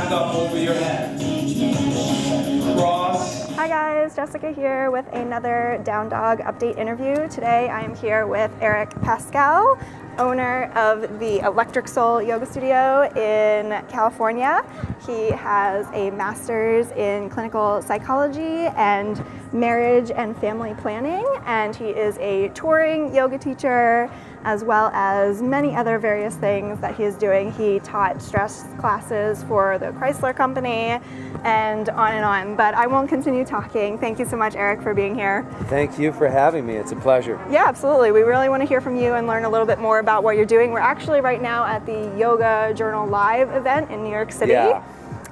hand up over your head. Cross. Hi guys, Jessica here with another Down Dog update interview. Today I am here with Eric Paskel, owner of the Electric Soul Yoga Studio in California. He has a master's in clinical psychology and marriage and family planning, and he is a touring yoga teacher as well as many other various things that he is doing. He taught stress classes for the Chrysler Company and on, but I won't continue talking. Thank you so much, Eric, for being here. Thank you for having me. It's a pleasure. Yeah, absolutely. We really want to hear from you and learn a little bit more about what you're doing. We're actually right now at the Yoga Journal Live event in New York City. Yeah,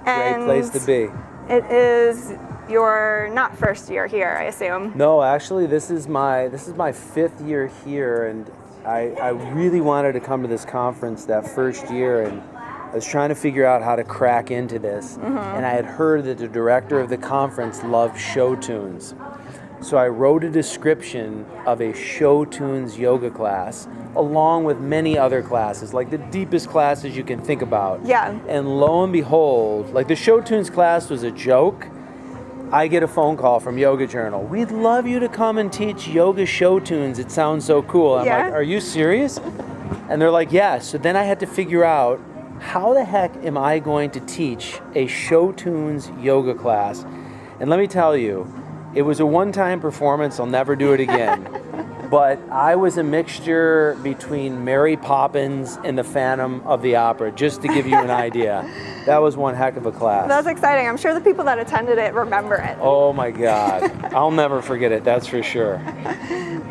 and great place to be. It is your not first year here, I assume. No, actually, this is my 5th year here, and I really wanted to come to this conference that first year, and I was trying to figure out how to crack into this, and I had heard that the director of the conference loved show tunes. So I wrote a description of a show tunes yoga class, along with many other classes, like the deepest classes you can think about. Yeah. And lo and behold, like the show tunes class was a joke. I get a phone call from Yoga Journal. We'd love you to come and teach yoga show tunes. It sounds so cool. I'm like, are you serious? And they're like, yes. So then I had to figure out, how the heck am I going to teach a show tunes yoga class? And let me tell you, it was a one-time performance. I'll never do it again. But I was a mixture between Mary Poppins and the Phantom of the Opera, just to give you an idea. That was one heck of a class. That's exciting. I'm sure the people that attended it remember it. Oh my God. I'll never forget it, that's for sure.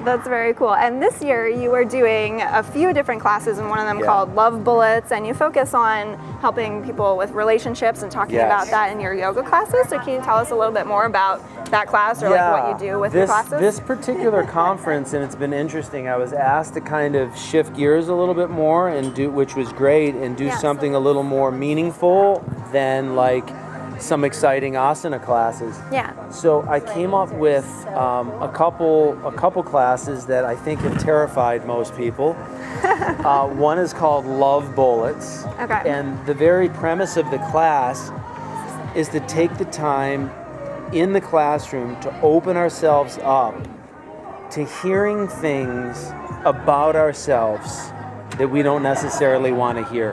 That's very cool. And this year you are doing a few different classes, and one of them called Love Bullets, and you focus on helping people with relationships and talking about that in your yoga classes. So can you tell us a little bit more about that class, or like what you do with your classes? This particular conference, and it's been interesting, I was asked to kind of shift gears a little bit more, and do, which was great, and do something a little more meaningful than like some exciting asana classes. Yeah. So I came up with a couple classes that I think have terrified most people. One is called Love Bullets. Okay. And the very premise of the class is to take the time in the classroom to open ourselves up to hearing things about ourselves that we don't necessarily want to hear.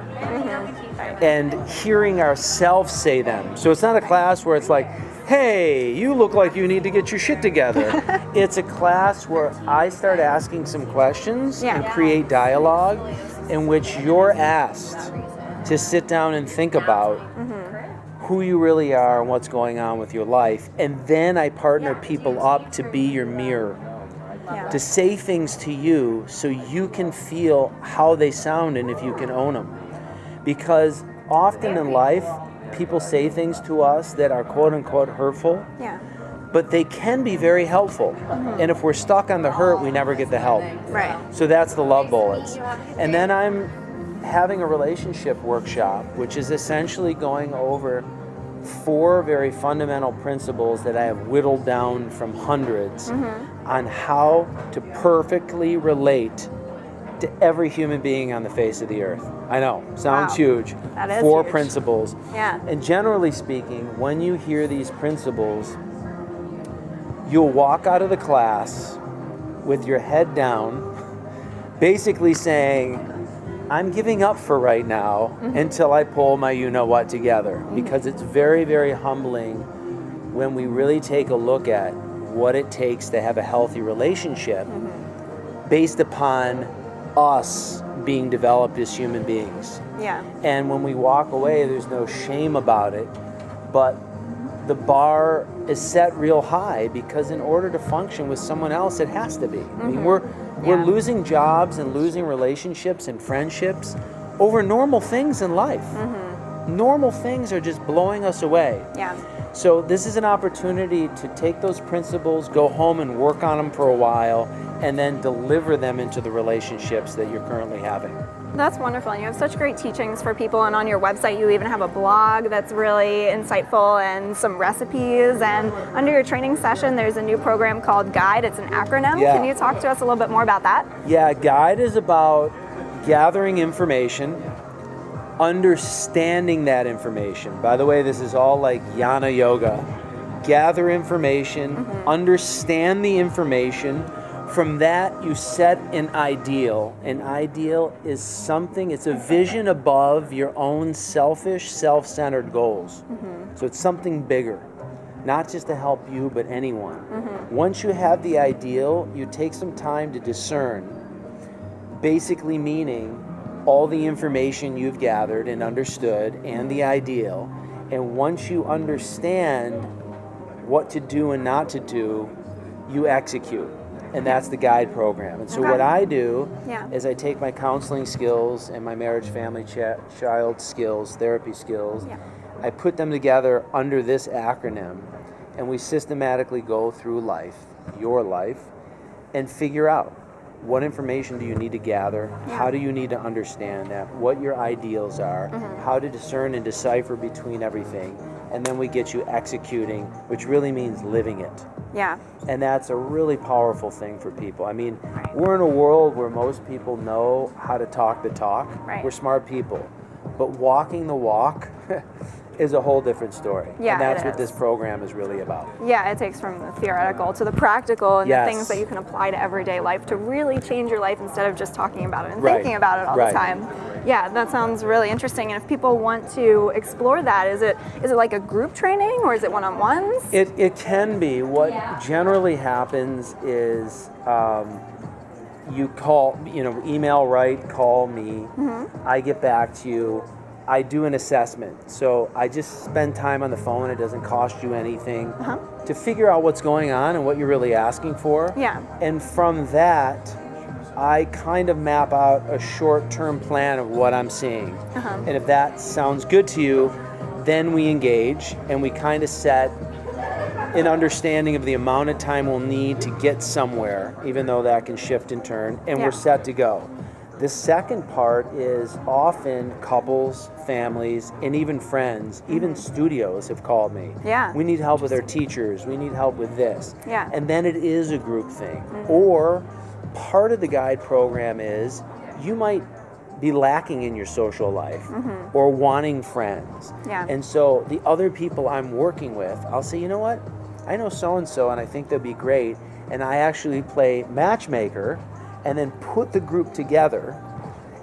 And hearing ourselves say them. So it's not a class where it's like, hey, you look like you need to get your shit together. It's a class where I start asking some questions and create dialogue in which you're asked to sit down and think about who you really are and what's going on with your life. And then I partner people up to be your mirror, to say things to you so you can feel how they sound and if you can own them. Because often in life, people say things to us that are quote unquote hurtful, but they can be very helpful. And if we're stuck on the hurt, we never get the help. Right. So that's the Love Bullets. And then I'm having a relationship workshop, which is essentially going over 4 very fundamental principles that I have whittled down from hundreds on how to perfectly relate to every human being on the face of the earth. I know, sounds huge. That is 4 huge. principles. Yeah. And generally speaking, when you hear these principles, you'll walk out of the class with your head down, basically saying, I'm giving up for right now until I pull my you-know-what together. Because it's very, very humbling when we really take a look at what it takes to have a healthy relationship based upon us being developed as human beings. Yeah. And when we walk away, there's no shame about it, but the bar is set real high, because in order to function with someone else, it has to be. I mean, we're losing jobs and losing relationships and friendships over normal things in life. Normal things are just blowing us away. Yeah. So this is an opportunity to take those principles, go home and work on them for a while, and then deliver them into the relationships that you're currently having. That's wonderful. And you have such great teachings for people, and on your website you even have a blog that's really insightful and some recipes. And under your training session there's a new program called G.U.I.D.E. It's an acronym. Can you talk to us a little bit more about that? Yeah, G.U.I.D.E. is about gathering information, understanding that information. By the way, this is all like Jnana Yoga. Gather information, understand the information. From that, you set an ideal. An ideal is something, it's a vision above your own selfish, self-centered goals. So it's something bigger, not just to help you, but anyone. Once you have the ideal, you take some time to discern, basically meaning all the information you've gathered and understood and the ideal. And once you understand what to do and not to do, you execute. And that's the G.U.I.D.E program. And so what I do is I take my counseling skills and my marriage, family, child skills, therapy skills, I put them together under this acronym, and we systematically go through life, your life, and figure out what information do you need to gather, how do you need to understand that, what your ideals are, how to discern and decipher between everything, and then we get you executing, which really means living it. Yeah. And that's a really powerful thing for people. I mean, we're in a world where most people know how to talk the talk. We're smart people. But walking the walk is a whole different story. Yeah, and that's what this program is really about. Yeah, it takes from the theoretical to the practical and the things that you can apply to everyday life to really change your life instead of just talking about it and thinking about it all the time. Yeah, that sounds really interesting. And if people want to explore that, is it like a group training or is it one-on-ones? It can be. What generally happens is you call, email, write, call me. I get back to you. I do an assessment. So I just spend time on the phone. It doesn't cost you anything to figure out what's going on and what you're really asking for. Yeah. And from that, I kind of map out a short-term plan of what I'm seeing. And if that sounds good to you, then we engage and we kind of set an understanding of the amount of time we'll need to get somewhere, even though that can shift and turn, and we're set to go. The second part is often couples, families, and even friends, even studios have called me. Yeah. We need help with our teachers. We need help with this. Yeah. And then it is a group thing. Or part of the G.U.I.D.E program is you might be lacking in your social life or wanting friends. Yeah. And so the other people I'm working with, I'll say, you know what? I know so-and-so and I think they'll be great. And I actually play matchmaker and then put the group together,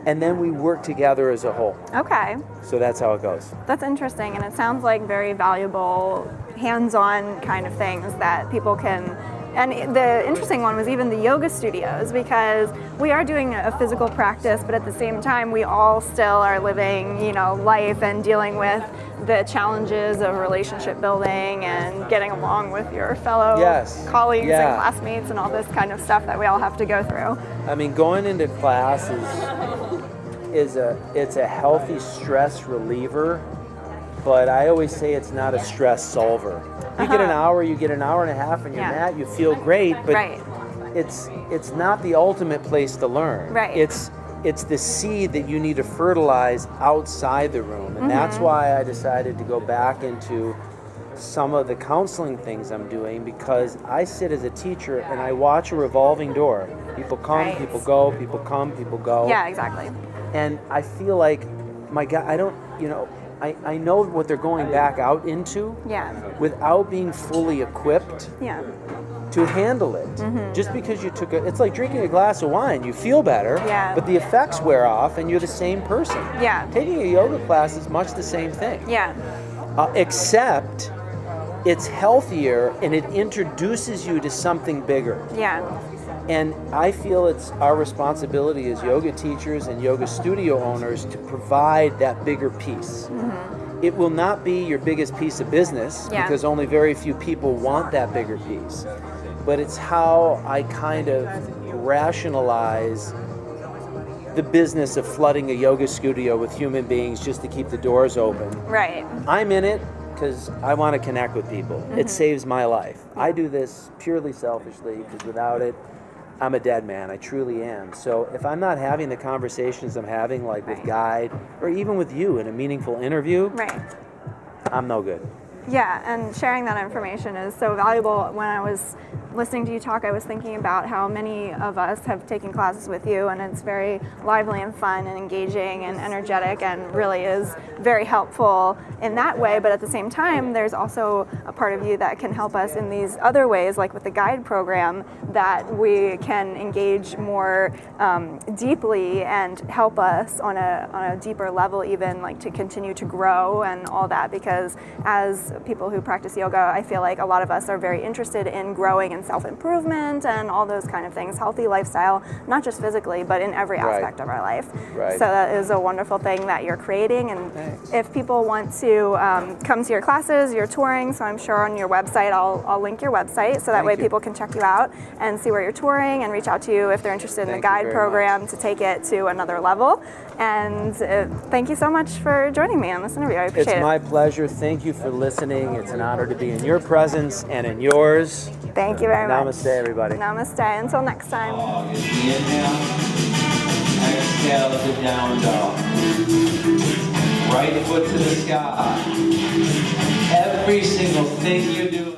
and then we work together as a whole. Okay. So that's how it goes. That's interesting, and it sounds like very valuable, hands-on kind of things that people can. And the interesting one was even the yoga studios, because we are doing a physical practice, but at the same time, we all still are living, life and dealing with the challenges of relationship building and getting along with your fellow colleagues and classmates and all this kind of stuff that we all have to go through. I mean, going into class it's a healthy stress reliever, but I always say it's not a stress solver. You get an hour, you get an hour and a half on your mat, you feel great, but it's not the ultimate place to learn. It's the seed that you need to fertilize outside the room. And that's why I decided to go back into some of the counseling things I'm doing, because I sit as a teacher and I watch a revolving door. People come, people go, people come, people go. Yeah, exactly. And I feel like, my God, I know what they're going back out into without being fully equipped to handle it. Just because you took it's like drinking a glass of wine. You feel better, but the effects wear off and you're the same person. Taking a yoga class is much the same thing. Except it's healthier and it introduces you to something bigger. And I feel it's our responsibility as yoga teachers and yoga studio owners to provide that bigger piece. It will not be your biggest piece of business because only very few people want that bigger piece. But it's how I kind of rationalize the business of flooding a yoga studio with human beings just to keep the doors open. I'm in it because I want to connect with people. It saves my life. I do this purely selfishly because without it, I'm a dead man. I truly am. So if I'm not having the conversations I'm having, like with G.U.I.D.E or even with you in a meaningful interview, I'm no good. Yeah, and sharing that information is so valuable. When I was listening to you talk, I was thinking about how many of us have taken classes with you, and it's very lively and fun and engaging and energetic, and really is very helpful in that way. But at the same time, there's also a part of you that can help us in these other ways, like with the G.U.I.D.E program, that we can engage more deeply and help us on a deeper level, even like to continue to grow and all that. Because as people who practice yoga, I feel like a lot of us are very interested in growing and self-improvement and all those kind of things, healthy lifestyle, not just physically, but in every aspect of our life. Right. So that is a wonderful thing that you're creating. And Thanks. if people want to come to your classes, you're touring, so I'm sure on your website, I'll link your website, so that way people can check you out and see where you're touring and reach out to you if they're interested in the G.U.I.D.E program to take it to another level. And thank you so much for joining me on this interview. I appreciate it. It's my pleasure. Thank you for listening. It's an honor to be in your presence and in yours. Thank you very much. Namaste, everybody. Namaste. Until next time. Inhale, exhale to down dog. Right foot to the sky. Every single thing you do.